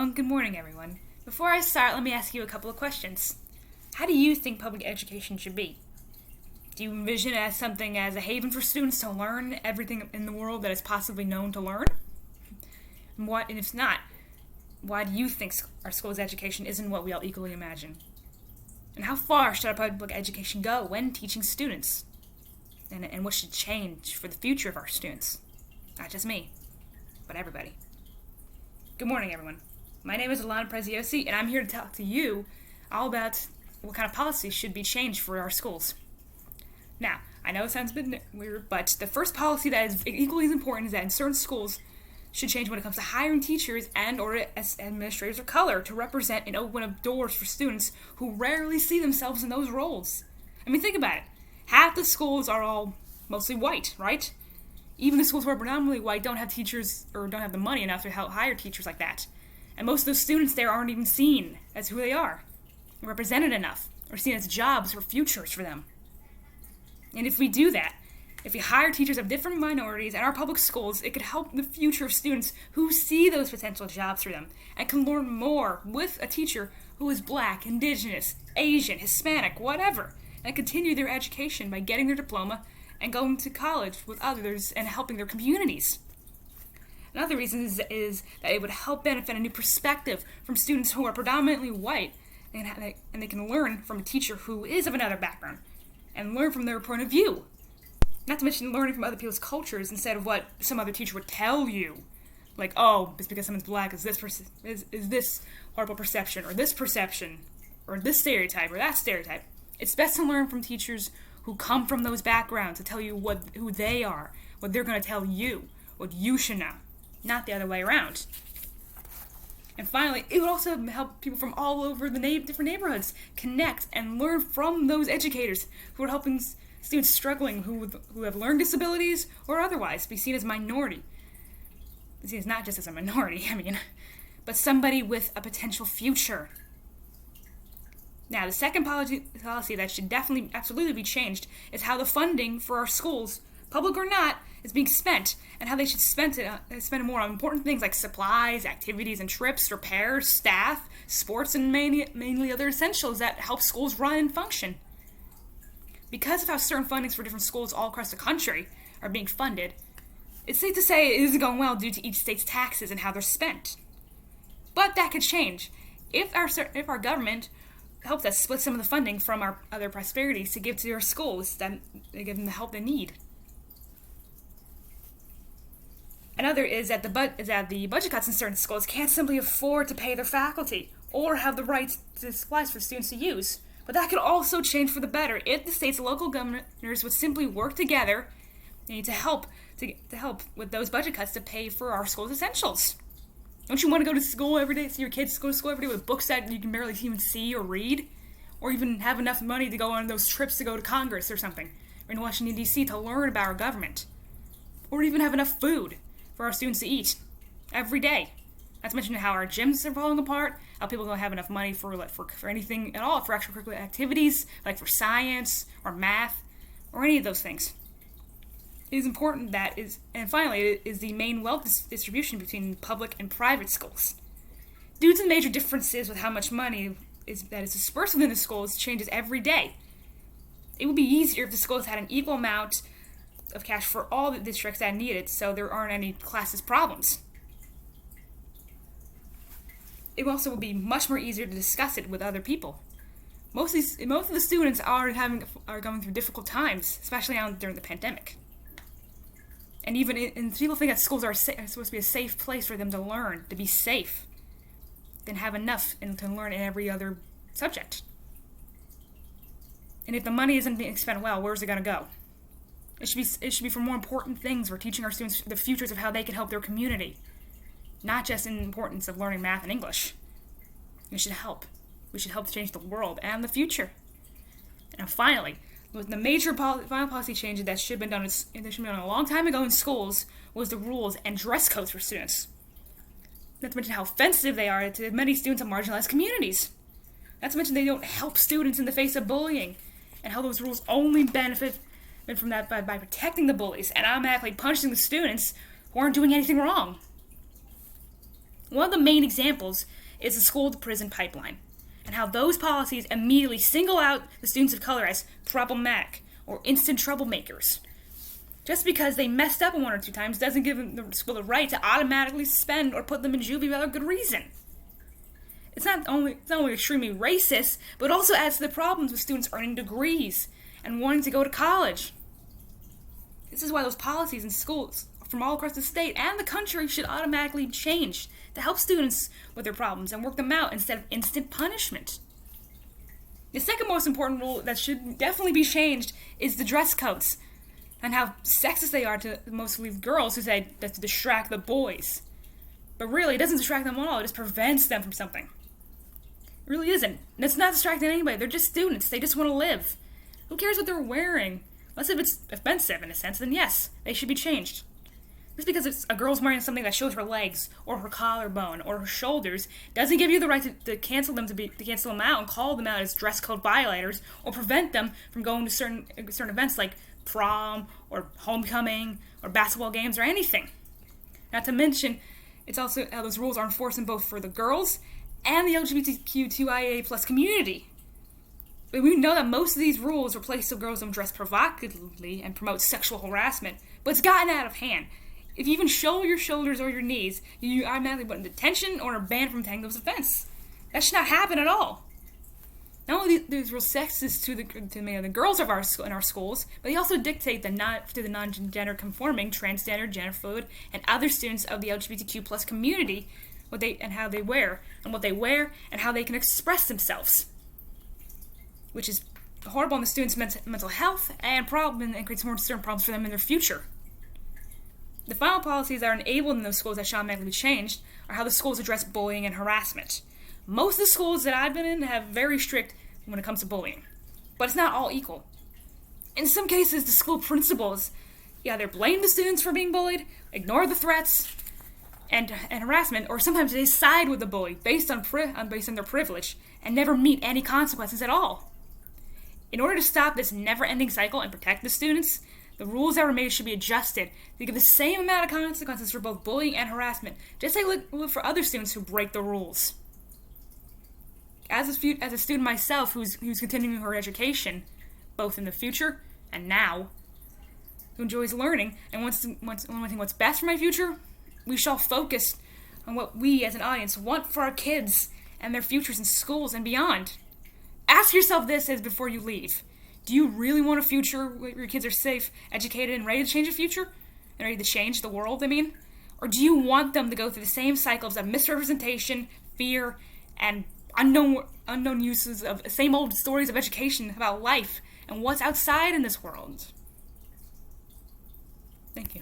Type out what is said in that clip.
Well, good morning, everyone. Before I start, let me ask you a couple of questions. How do you think public education should be? Do you envision it as something as a haven for students to learn everything in the world that is possibly known to learn? And if not, why do you think our school's education isn't what we all equally imagine? And how far should our public education go when teaching students? And what should change for the future of our students? Not just me, but everybody. Good morning, everyone. My name is Alana Preziosi, and I'm here to talk to you all about what kind of policies should be changed for our schools. Now, I know it sounds a bit weird, but the first policy that is equally as important is that in certain schools should change when it comes to hiring teachers and or administrators of color to represent and open up doors for students who rarely see themselves in those roles. I mean, think about it. Half the schools are all mostly white, right? Even the schools who are predominantly white don't have teachers or don't have the money enough to help hire teachers like that. And most of those students there aren't even seen as who they are, or represented enough, or seen as jobs or futures for them. And if we do that, if we hire teachers of different minorities in our public schools, it could help the future of students who see those potential jobs for them and can learn more with a teacher who is Black, Indigenous, Asian, Hispanic, whatever, and continue their education by getting their diploma and going to college with others and helping their communities. Another reason is that it would help benefit a new perspective from students who are predominantly white, and they can learn from a teacher who is of another background and learn from their point of view. Not to mention learning from other people's cultures instead of what some other teacher would tell you. Like, oh, it's because someone's Black, is this horrible perception, or this perception, or this stereotype, or that stereotype. It's best to learn from teachers who come from those backgrounds to tell you who they are, what they're going to tell you, what you should know, not the other way around. And finally, it would also help people from all over the different neighborhoods connect and learn from those educators who are helping students struggling who have learning disabilities or otherwise be seen as minority. Be seen as not just as a minority, but somebody with a potential future. Now, the second policy that should definitely, absolutely be changed is how the funding for our schools, public or not, is being spent, and how they should spend it more on important things like supplies, activities and trips, repairs, staff, sports, and mainly other essentials that help schools run and function. Because of how certain fundings for different schools all across the country are being funded, it's safe to say it isn't going well due to each state's taxes and how they're spent. But that could change if our government helps us split some of the funding from our other prosperities to give to our schools, that they give them the help they need. Another is that the budget cuts in certain schools can't simply afford to pay their faculty or have the right to supplies for students to use. But that could also change for the better if the state's local governors would simply work together to help with those budget cuts to pay for our schools' essentials. Don't you want to go to school every day, see your kids go to school every day with books that you can barely even see or read? Or even have enough money to go on those trips to go to Congress or something, or in Washington, D.C. to learn about our government? Or even have enough food for our students to eat every day? Not to mention how our gyms are falling apart, how people don't have enough money for anything at all, for extracurricular activities, like for science or math, or any of those things. It is important and finally, it is the main wealth distribution between public and private schools. Due to the major differences with how much money that is dispersed within the schools changes every day, it would be easier if the schools had an equal amount of cash for all the districts that need it, so there aren't any classist problems. It also would be much more easier to discuss it with other people. Most of the students are going through difficult times, especially during the pandemic. And people think that schools are supposed to be a safe place for them to learn, to be safe, then have enough and to learn in every other subject. And if the money isn't being spent well, where's it going to go? It should be for more important things. We're teaching our students the futures of how they can help their community, not just in the importance of learning math and English. We should help. We should help change the world and the future. And finally, the major final policy changes that should have been done a long time ago in schools was the rules and dress codes for students. Not to mention how offensive they are to many students of marginalized communities. Not to mention they don't help students in the face of bullying, and how those rules only benefit from that by protecting the bullies and automatically punishing the students who aren't doing anything wrong. One of the main examples is the school-to-prison pipeline, and how those policies immediately single out the students of color as problematic or instant troublemakers. Just because they messed up one or two times doesn't give the school the right to automatically suspend or put them in juvie without a good reason. It's not only extremely racist, but also adds to the problems with students earning degrees and wanting to go to college. This is why those policies in schools from all across the state and the country should automatically be changed to help students with their problems and work them out instead of instant punishment. The second most important rule that should definitely be changed is the dress codes and how sexist they are to mostly girls who say that's to distract the boys. But really, it doesn't distract them at all. It just prevents them from something. It really isn't. And it's not distracting anybody. They're just students. They just want to live. Who cares what they're wearing? Unless if it's offensive in a sense, then yes, they should be changed. Just because it's a girl's wearing something that shows her legs, or her collarbone, or her shoulders, doesn't give you the right to cancel them to cancel them out and call them out as dress code violators, or prevent them from going to certain events like prom, or homecoming, or basketball games, or anything. Not to mention, it's also how those rules are enforced in both for the girls and the LGBTQ2IA plus community. But we know that most of these rules replace so girls don't dress provocatively and promote sexual harassment, but it's gotten out of hand. If you even show your shoulders or your knees, you automatically put in detention or are banned from attending those events. That should not happen at all. Not only are these rules sexist to the girls of in our schools, but they also dictate to the non-gender conforming, transgender, gender fluid, and other students of the LGBTQ plus community how they wear, and what they wear, and how they can express themselves, which is horrible on the students' mental health and creates more certain problems for them in their future. The final policies that are enabled in those schools that should automatically be changed are how the schools address bullying and harassment. Most of the schools that I've been in have very strict when it comes to bullying, but it's not all equal. In some cases, the school principals either blame the students for being bullied, ignore the threats and harassment, or sometimes they side with the bully based on their privilege and never meet any consequences at all. In order to stop this never-ending cycle and protect the students, the rules that were made should be adjusted to give the same amount of consequences for both bullying and harassment, just like for other students who break the rules. As a student myself who's continuing her education, both in the future and now, who enjoys learning and wants to think what's best for my future, we shall focus on what we as an audience want for our kids and their futures in schools and beyond. Ask yourself this as before you leave. Do you really want a future where your kids are safe, educated, and ready to change the future? And ready to change the world, I mean? Or do you want them to go through the same cycles of misrepresentation, fear, and unknown uses of the same old stories of education about life and what's outside in this world? Thank you.